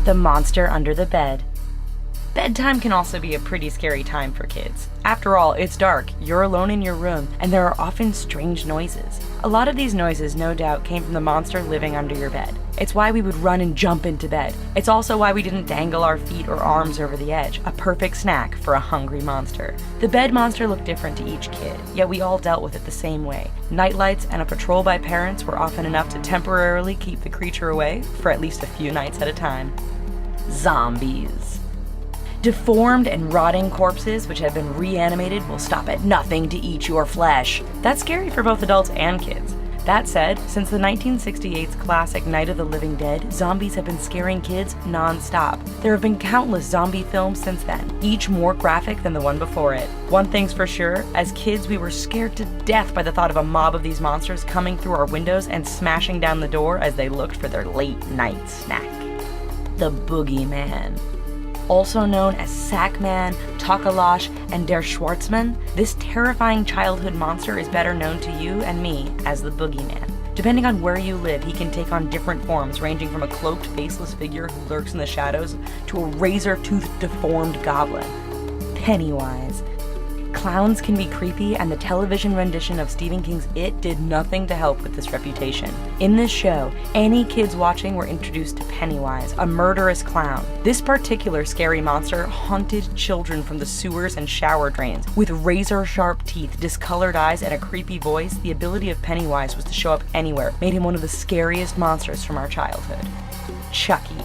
The monster under the bed. Bedtime can also be a pretty scary time for kids. After all, it's dark, you're alone in your room, and there are often strange noises. A lot of these noises, no doubt, came from the monster living under your bed. It's why we would run and jump into bed. It's also why we didn't dangle our feet or arms over the edge, a perfect snack for a hungry monster. The bed monster looked different to each kid, yet we all dealt with it the same way. Nightlights and a patrol by parents were often enough to temporarily keep the creature away for at least a few nights at a time. Zombies. Deformed and rotting corpses which have been reanimated will stop at nothing to eat your flesh. That's scary for both adults and kids. That said, since the 1968's classic Night of the Living Dead, zombies have been scaring kids non-stop. There have been countless zombie films since then, each more graphic than the one before it. One thing's for sure, as kids we were scared to death by the thought of a mob of these monsters coming through our windows and smashing down the door as they looked for their late night snack. The Boogeyman. Also known as Sackman, Takalash, and Der Schwartzman, this terrifying childhood monster is better known to you and me as the Boogeyman. Depending on where you live, he can take on different forms, ranging from a cloaked, faceless figure who lurks in the shadows to a razor-toothed, deformed goblin. Pennywise. Clowns can be creepy, and the television rendition of Stephen King's It did nothing to help with this reputation. In this show, any kids watching were introduced to Pennywise, a murderous clown. This particular scary monster haunted children from the sewers and shower drains. With razor-sharp teeth, discolored eyes, and a creepy voice, the ability of Pennywise was to show up anywhere, made him one of the scariest monsters from our childhood. Chucky.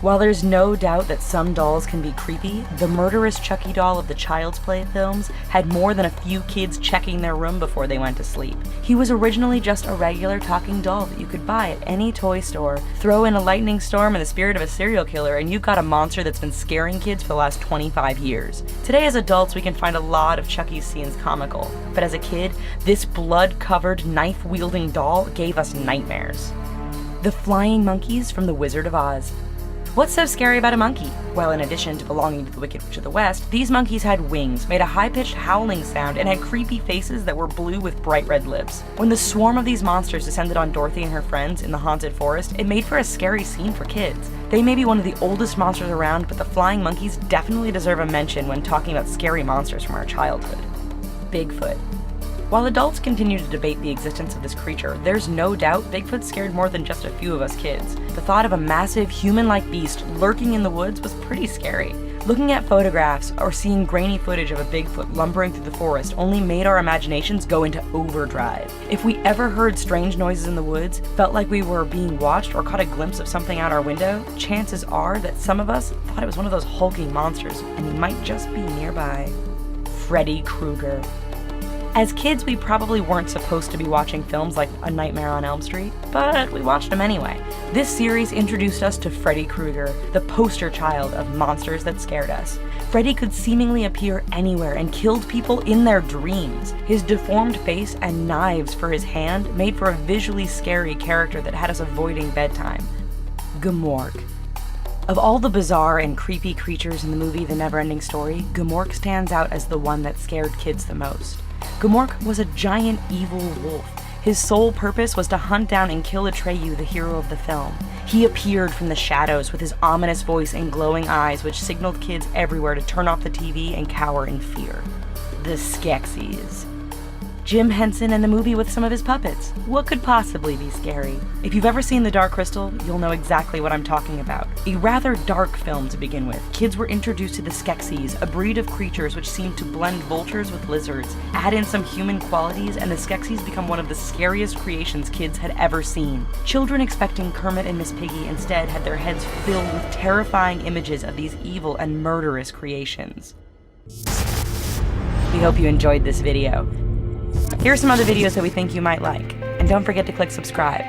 While there's no doubt that some dolls can be creepy, the murderous Chucky doll of the Child's Play films had more than a few kids checking their room before they went to sleep. He was originally just a regular talking doll that you could buy at any toy store. Throw in a lightning storm and the spirit of a serial killer and you've got a monster that's been scaring kids for the last 25 years. Today as adults we can find a lot of Chucky's scenes comical, but as a kid, this blood-covered, knife-wielding doll gave us nightmares. The Flying Monkeys from The Wizard of Oz. What's so scary about a monkey? Well, in addition to belonging to the Wicked Witch of the West, these monkeys had wings, made a high-pitched howling sound, and had creepy faces that were blue with bright red lips. When the swarm of these monsters descended on Dorothy and her friends in the haunted forest, it made for a scary scene for kids. They may be one of the oldest monsters around, but the flying monkeys definitely deserve a mention when talking about scary monsters from our childhood. Bigfoot. While adults continue to debate the existence of this creature, there's no doubt Bigfoot scared more than just a few of us kids. The thought of a massive, human-like beast lurking in the woods was pretty scary. Looking at photographs or seeing grainy footage of a Bigfoot lumbering through the forest only made our imaginations go into overdrive. If we ever heard strange noises in the woods, felt like we were being watched, or caught a glimpse of something out our window, chances are that some of us thought it was one of those hulking monsters, and he might just be nearby. Freddy Krueger. As kids, we probably weren't supposed to be watching films like A Nightmare on Elm Street, but we watched them anyway. This series introduced us to Freddy Krueger, the poster child of monsters that scared us. Freddy could seemingly appear anywhere and killed people in their dreams. His deformed face and knives for his hand made for a visually scary character that had us avoiding bedtime. Gmork. Of all the bizarre and creepy creatures in the movie The Neverending Story, Gmork stands out as the one that scared kids the most. Gmork was a giant evil wolf. His sole purpose was to hunt down and kill Atreyu, the hero of the film. He appeared from the shadows with his ominous voice and glowing eyes, which signaled kids everywhere to turn off the TV and cower in fear. The Skeksis. Jim Henson and the movie with some of his puppets. What could possibly be scary? If you've ever seen The Dark Crystal, you'll know exactly what I'm talking about. A rather dark film to begin with. Kids were introduced to the Skeksis, a breed of creatures which seemed to blend vultures with lizards. Add in some human qualities, and the Skeksis become one of the scariest creations kids had ever seen. Children expecting Kermit and Miss Piggy instead had their heads filled with terrifying images of these evil and murderous creations. We hope you enjoyed this video. Here are some other videos that we think you might like, and don't forget to click subscribe.